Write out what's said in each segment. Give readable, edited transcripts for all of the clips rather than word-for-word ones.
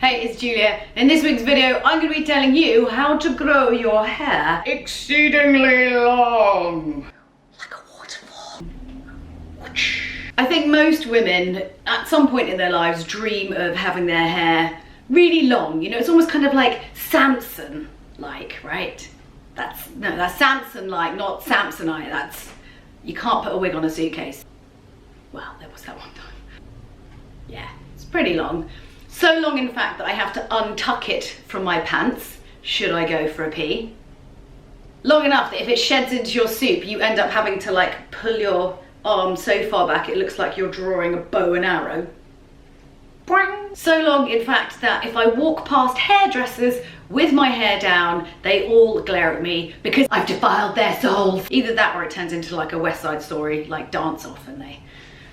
Hey, it's Julia. In this week's video, I'm going to be telling you how to grow your hair exceedingly long. Like a waterfall. I think most women, at some point in their lives, dream of having their hair really long. You know, it's almost kind of like Samson-like, right? That's Samson-like, not Samsonite. That's, you can't put a wig on a suitcase. Well, there was that one time. Yeah, it's pretty long. So long, in fact, that I have to untuck it from my pants, should I go for a pee. Long enough that if it sheds into your soup, you end up having to like pull your arm so far back it looks like you're drawing a bow and arrow. Boing. So long, in fact, that if I walk past hairdressers with my hair down, they all glare at me because I've defiled their souls. Either that or it turns into like a West Side Story, like dance off, and they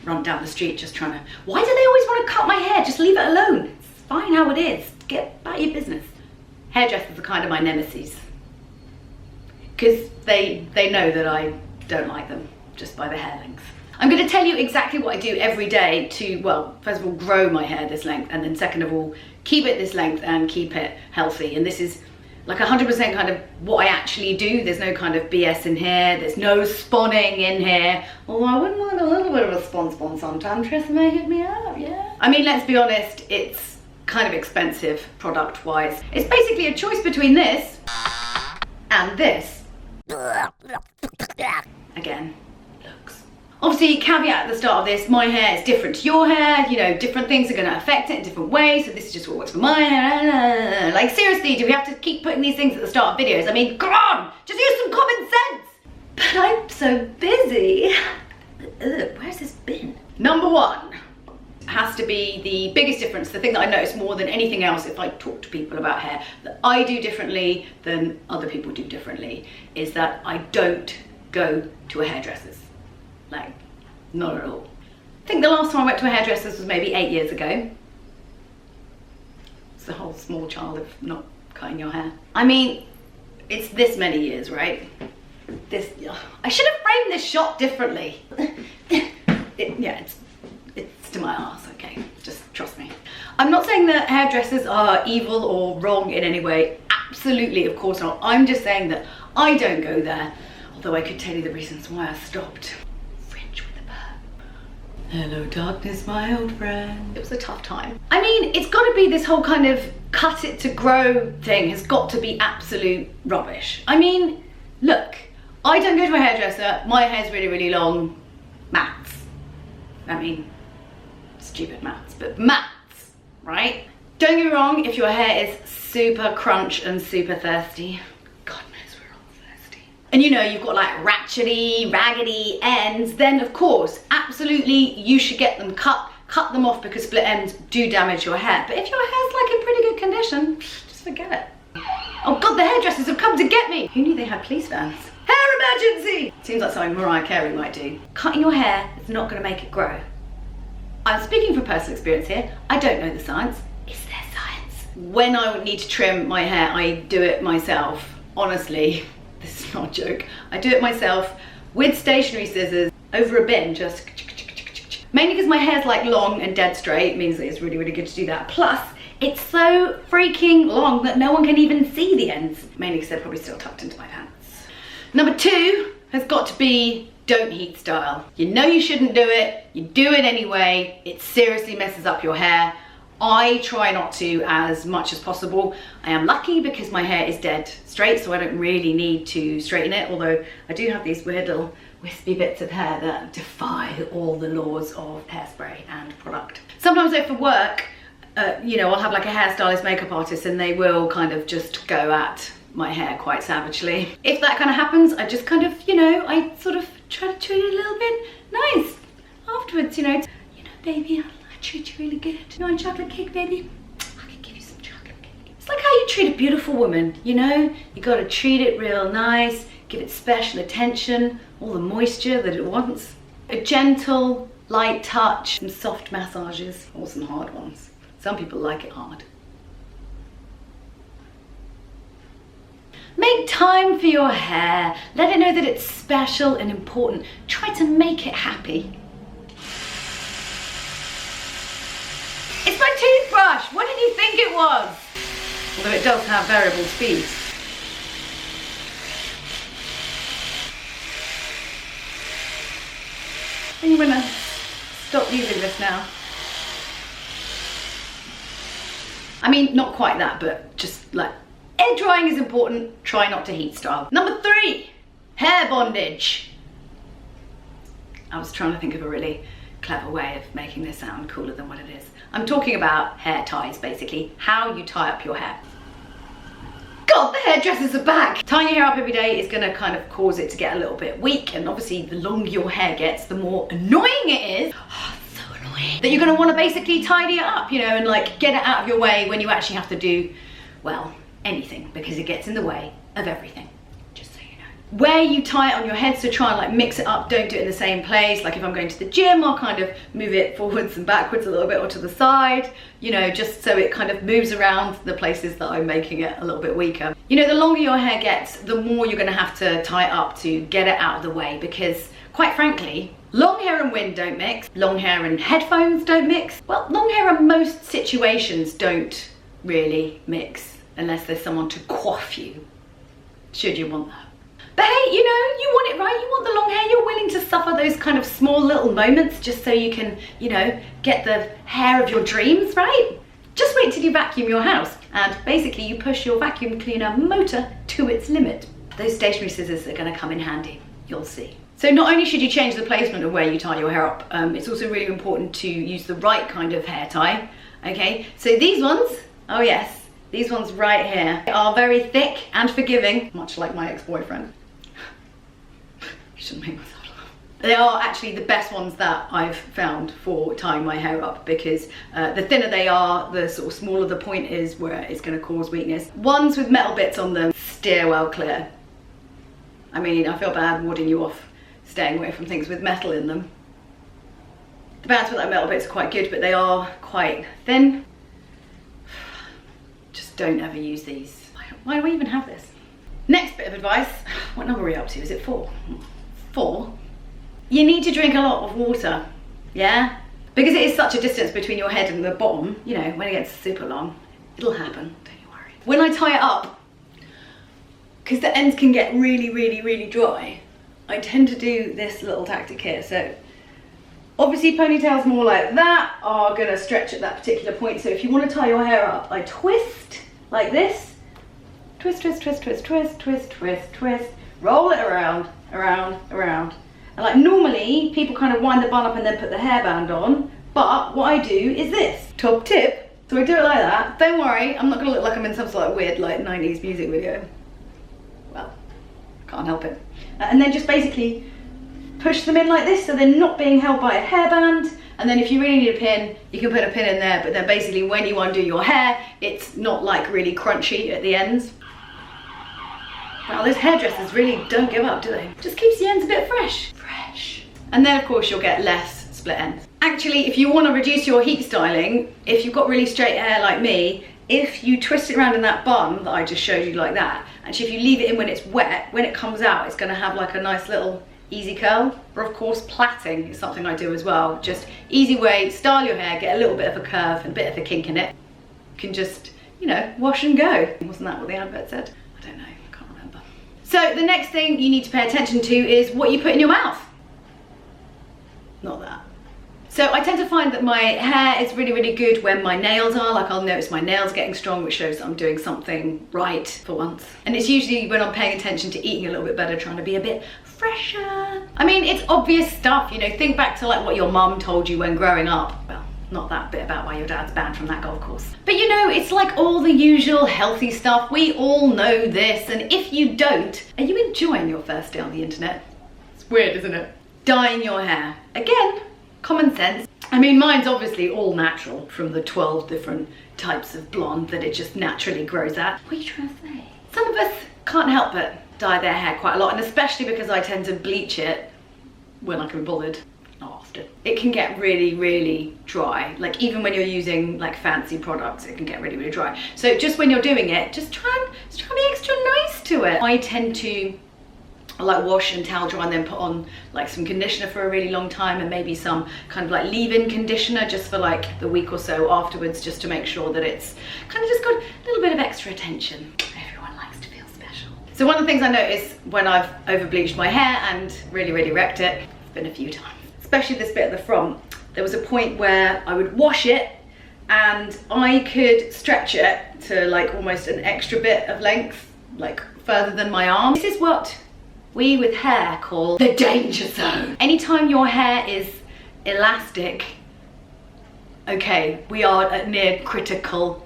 run down the street just trying to, why do they always want to cut my hair? Just leave it alone. It's fine how it is. Get about your business. Hairdressers are kind of my nemesis. Because they know that I don't like them just by the hair length. I'm going to tell you exactly what I do every day to, well, first of all, grow my hair this length, and then second of all, keep it this length and keep it healthy. And this is like 100% kind of what I actually do. There's no kind of BS in here. There's no spawning in here. Although I wouldn't mind a little bit of a spawn sometimes. Tris may hit me up, yeah. I mean, let's be honest, it's kind of expensive product-wise. It's basically a choice between this and this. Again, looks. Obviously, caveat at the start of this, my hair is different to your hair. You know, different things are going to affect it in different ways. So this is just what works for my hair. Like, seriously, do we have to keep putting these things at the start of videos? I mean, come on, just use some common sense. But I'm so busy. Ugh, where's this bin? Number one has to be the biggest difference, the thing that I notice more than anything else if I talk to people about hair, that I do differently than other people do differently, is that I don't go to a hairdresser's. Like, not at all. I think the last time I went to a hairdresser's was maybe 8 years ago. It's the whole small child of not cutting your hair. I mean, it's this many years, right? This, I should have framed this shot differently. Yeah, it's to my ass, okay? Just trust me. I'm not saying that hairdressers are evil or wrong in any way. Absolutely, of course not. I'm just saying that I don't go there. Although I could tell you the reasons why I stopped. Hello darkness, my old friend. It was a tough time. I mean, it's got to be this whole kind of cut it to grow thing has got to be absolute rubbish. I mean, look, I don't go to a hairdresser, my hair's really, really long. Maths. I mean, stupid maths, but maths, right? Don't get me wrong, if your hair is super crunch and super thirsty, and you know, you've got like ratchety, raggedy ends, then of course, absolutely, you should get them cut them off because split ends do damage your hair. But if your hair's like in pretty good condition, just forget it. Oh God, the hairdressers have come to get me. Who knew they had police vans? Hair emergency! Seems like something Mariah Carey might do. Cutting your hair is not gonna make it grow. I'm speaking from personal experience here. I don't know the science. Is there science? When I need to trim my hair, I do it myself. Honestly. This is not a joke. I do it myself with stationary scissors over a bin, just mainly because my hair's like long and dead straight, means that it's really, really good to do that. Plus, it's so freaking long that no one can even see the ends, mainly because they're probably still tucked into my pants. Number two has got to be don't heat style. You know you shouldn't do it, you do it anyway, it seriously messes up your hair. I try not to as much as possible. I am lucky because my hair is dead straight, so I don't really need to straighten it, although I do have these weird little wispy bits of hair that defy all the laws of hairspray and product. Sometimes though for work, you know, I'll have like a hairstylist, makeup artist, and they will kind of just go at my hair quite savagely. If that kind of happens, I just kind of, you know, I sort of try to treat it a little bit nice afterwards, you know, baby, I treat you really good. You want chocolate cake, baby? I can give you some chocolate cake. It's like how you treat a beautiful woman, you know? You gotta treat it real nice, give it special attention, all the moisture that it wants. A gentle, light touch, some soft massages, or some hard ones. Some people like it hard. Make time for your hair. Let it know that it's special and important. Try to make it happy. It's my toothbrush. What did you think it was? bars. Although it does have variable speeds. I think I'm gonna stop using this now. I mean, not quite that, but just like, air drying is important, try not to heat style. Number 3, hair bondage. I was trying to think of a really clever way of making this sound cooler than what it is. I'm talking about hair ties, basically, how you tie up your hair. God, the hairdressers are back! Tying your hair up every day is gonna kind of cause it to get a little bit weak, and obviously the longer your hair gets, the more annoying it is. Oh, it's so annoying. That you're gonna wanna basically tidy it up, you know, and like get it out of your way when you actually have to do, well, anything, because it gets in the way of everything. Where you tie it on your head, so try and like mix it up, don't do it in the same place. Like if I'm going to the gym, I'll kind of move it forwards and backwards a little bit or to the side, you know, just so it kind of moves around the places that I'm making it a little bit weaker. You know, the longer your hair gets, the more you're gonna have to tie it up to get it out of the way, because quite frankly, long hair and wind don't mix. Long hair and headphones don't mix. Well, long hair in most situations don't really mix unless there's someone to coif you, should you want that. But hey, you know, you want it right, you want the long hair, you're willing to suffer those kind of small little moments just so you can, you know, get the hair of your dreams, right? Just wait till you vacuum your house and basically you push your vacuum cleaner motor to its limit. Those stationary scissors are gonna come in handy, you'll see. So not only should you change the placement of where you tie your hair up, it's also really important to use the right kind of hair tie, okay? So these ones, oh yes, these ones right here are very thick and forgiving, much like my ex-boyfriend. Shouldn't make myself laugh. They are actually the best ones that I've found for tying my hair up, because the thinner they are, the sort of smaller the point is where it's going to cause weakness. Ones with metal bits on them, steer well clear. I mean, I feel bad warding you off staying away from things with metal in them. The bands with like metal bits are quite good, but they are quite thin. Just don't ever use these. Why do I even have this? Next bit of advice, what number are we up to? Is it 4? 4? You need to drink a lot of water, yeah? Because it is such a distance between your head and the bottom, you know, when it gets super long, it'll happen, don't you worry. When I tie it up, because the ends can get really, really, really dry, I tend to do this little tactic here. So obviously ponytails more like that are gonna stretch at that particular point. So if you want to tie your hair up, I twist like this. Twist, twist, twist, twist, twist, twist, twist, twist. Roll it around, around, around. And like normally, people kind of wind the bun up and then put the hairband on. But what I do is this. Top tip. So I do it like that. Don't worry, I'm not gonna look like I'm in some sort of weird like 90s music video. Well, can't help it. And then just basically push them in like this so they're not being held by a hairband. And then if you really need a pin, you can put a pin in there, but then basically when you undo your hair, it's not like really crunchy at the ends. Wow, those hairdressers really don't give up, do they? Just keeps the ends a bit fresh. Fresh. And then of course you'll get less split ends. Actually, if you want to reduce your heat styling, if you've got really straight hair like me, if you twist it around in that bun that I just showed you like that, actually if you leave it in when it's wet, when it comes out, it's gonna have like a nice little easy curl. Or of course plaiting is something I do as well. Just easy way, style your hair, get a little bit of a curve and a bit of a kink in it. You can just, you know, wash and go. Wasn't that what the advert said? I don't know, I can't remember. So the next thing you need to pay attention to is what you put in your mouth. Not that. So I tend to find that my hair is really, really good when my nails are, like I'll notice my nails getting strong, which shows that I'm doing something right for once. And it's usually when I'm paying attention to eating a little bit better, trying to be a bit fresher. I mean, it's obvious stuff, you know, think back to like what your mum told you when growing up. Well, not that bit about why your dad's banned from that golf course. But you know, it's like all the usual healthy stuff. We all know this, and if you don't, are you enjoying your first day on the internet? It's weird, isn't it? Dyeing your hair. Again, common sense. I mean, mine's obviously all natural from the 12 different types of blonde that it just naturally grows at. What are you trying to say? Some of us can't help but dye their hair quite a lot, and especially because I tend to bleach it when I can be bothered. Not often. It can get really, really dry. Like even when you're using like fancy products, it can get really, really dry. So just when you're doing it, just try and be extra nice to it. I tend to I like wash and towel dry and then put on like some conditioner for a really long time, and maybe some kind of like leave-in conditioner just for like the week or so afterwards, just to make sure that it's kind of just got a little bit of extra attention. Everyone likes to feel special. So one of the things I notice when I've over bleached my hair and really wrecked it, it's been a few times, especially this bit at the front. There was a point where I would wash it and I could stretch it to like almost an extra bit of length, like further than my arm. This is what we with hair call the danger zone. Anytime your hair is elastic, okay, we are at near critical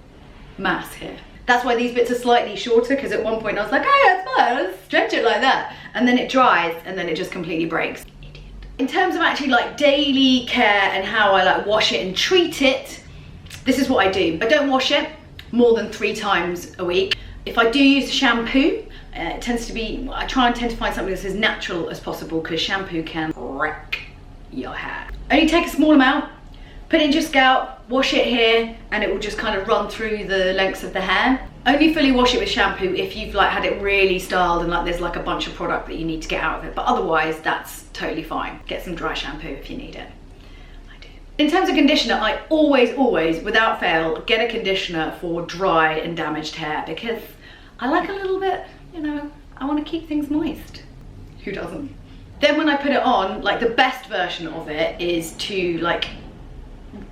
mass here. That's why these bits are slightly shorter, because at one point I was like, oh, that's fine, let's stretch it like that. And then it dries and then it just completely breaks. Idiot. In terms of actually like daily care and how I like wash it and treat it, this is what I do. I don't wash it more than 3 times a week. If I do use shampoo, it tends to be, I tend to find something that's as natural as possible, because shampoo can wreck your hair. Only take a small amount, put it in your scalp, wash it here, and it will just kind of run through the lengths of the hair. Only fully wash it with shampoo if you've like had it really styled and like there's like a bunch of product that you need to get out of it, but otherwise that's totally fine. Get some dry shampoo if you need it. I do. In terms of conditioner, I always, without fail, get a conditioner for dry and damaged hair, because I like a little bit, you know, I want to keep things moist. Who doesn't? Then when I put it on, like the best version of it is to like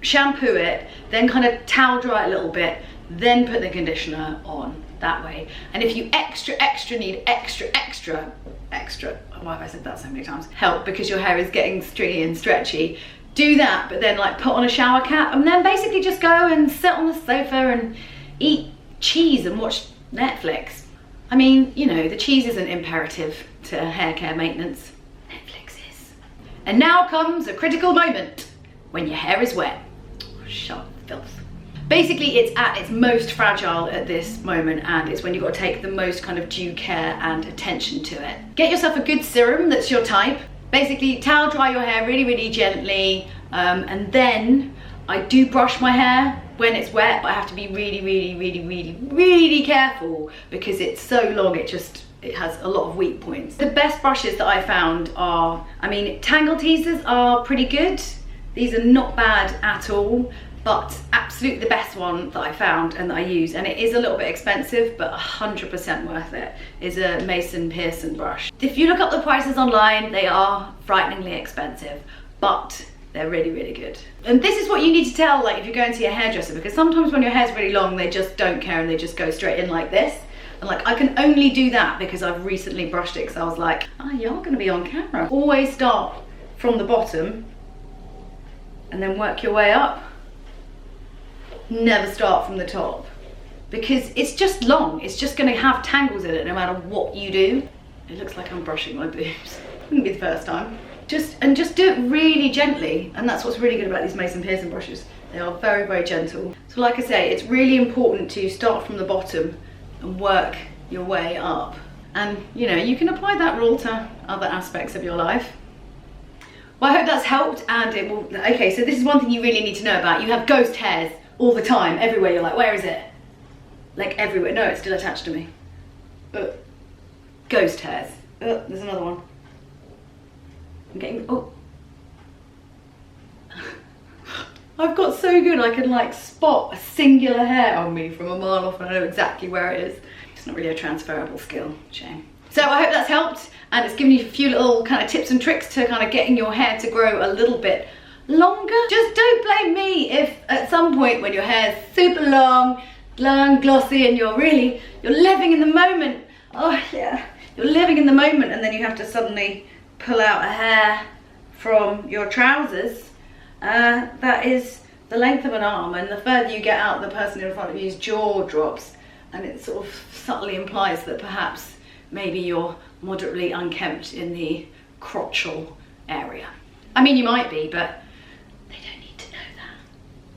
shampoo it, then kind of towel dry it a little bit, then put the conditioner on that way. And if you need extra, why have I said that so many times? Help, because your hair is getting stringy and stretchy, do that, but then like put on a shower cap and then basically just go and sit on the sofa and eat cheese and watch Netflix. I mean, you know, the cheese isn't imperative to hair care maintenance. Netflix is. And now comes a critical moment when your hair is wet. Shut up, filth. Basically, it's at its most fragile at this moment, and it's when you've got to take the most kind of due care and attention to it. Get yourself a good serum that's your type. Basically, towel dry your hair really gently, and then I do brush my hair when it's wet, but I have to be really careful, because it's so long, it has a lot of weak points. The best brushes that I found are, I mean, tangle teasers are pretty good. These are not bad at all, but absolutely the best one that I found and that I use, and it is a little bit expensive, but 100% worth it, is a Mason Pearson brush. If you look up the prices online, they are frighteningly expensive, but they're really good. And this is what you need to tell, like, if you're going to your hairdresser, because sometimes when your hair's really long, they just don't care and they just go straight in like this. And like, I can only do that because I've recently brushed it, because I was like, oh, you're gonna be on camera. Always start from the bottom and then work your way up. Never start from the top, because it's just long. It's just gonna have tangles in it no matter what you do. It looks like I'm brushing my boobs. Wouldn't be the first time. Just do it really gently, and that's what's really good about these Mason Pearson brushes. They are very gentle. So like I say, it's really important to start from the bottom and work your way up. And you know, you can apply that rule to other aspects of your life. Well, I hope that's helped, and it will. Okay, so this is one thing you really need to know about. You have ghost hairs all the time, everywhere. You're like, where is it? Like everywhere. No, it's still attached to me. Ghost hairs. There's another one. I'm getting, oh. I've got so good, I can like spot a singular hair on me from a mile off and I know exactly where it is. It's not really a transferable skill, shame. So I hope that's helped, and it's given you a few little kind of tips and tricks to kind of getting your hair to grow a little bit longer. Just don't blame me if at some point when your hair is super long, glossy, and you're living in the moment. Oh yeah, you're living in the moment, and then you have to suddenly pull out a hair from your trousers that is the length of an arm, and the further you get out, the person in front of you's jaw drops, and it sort of subtly implies that perhaps maybe you're moderately unkempt in the crotchal area. I mean, you might be, but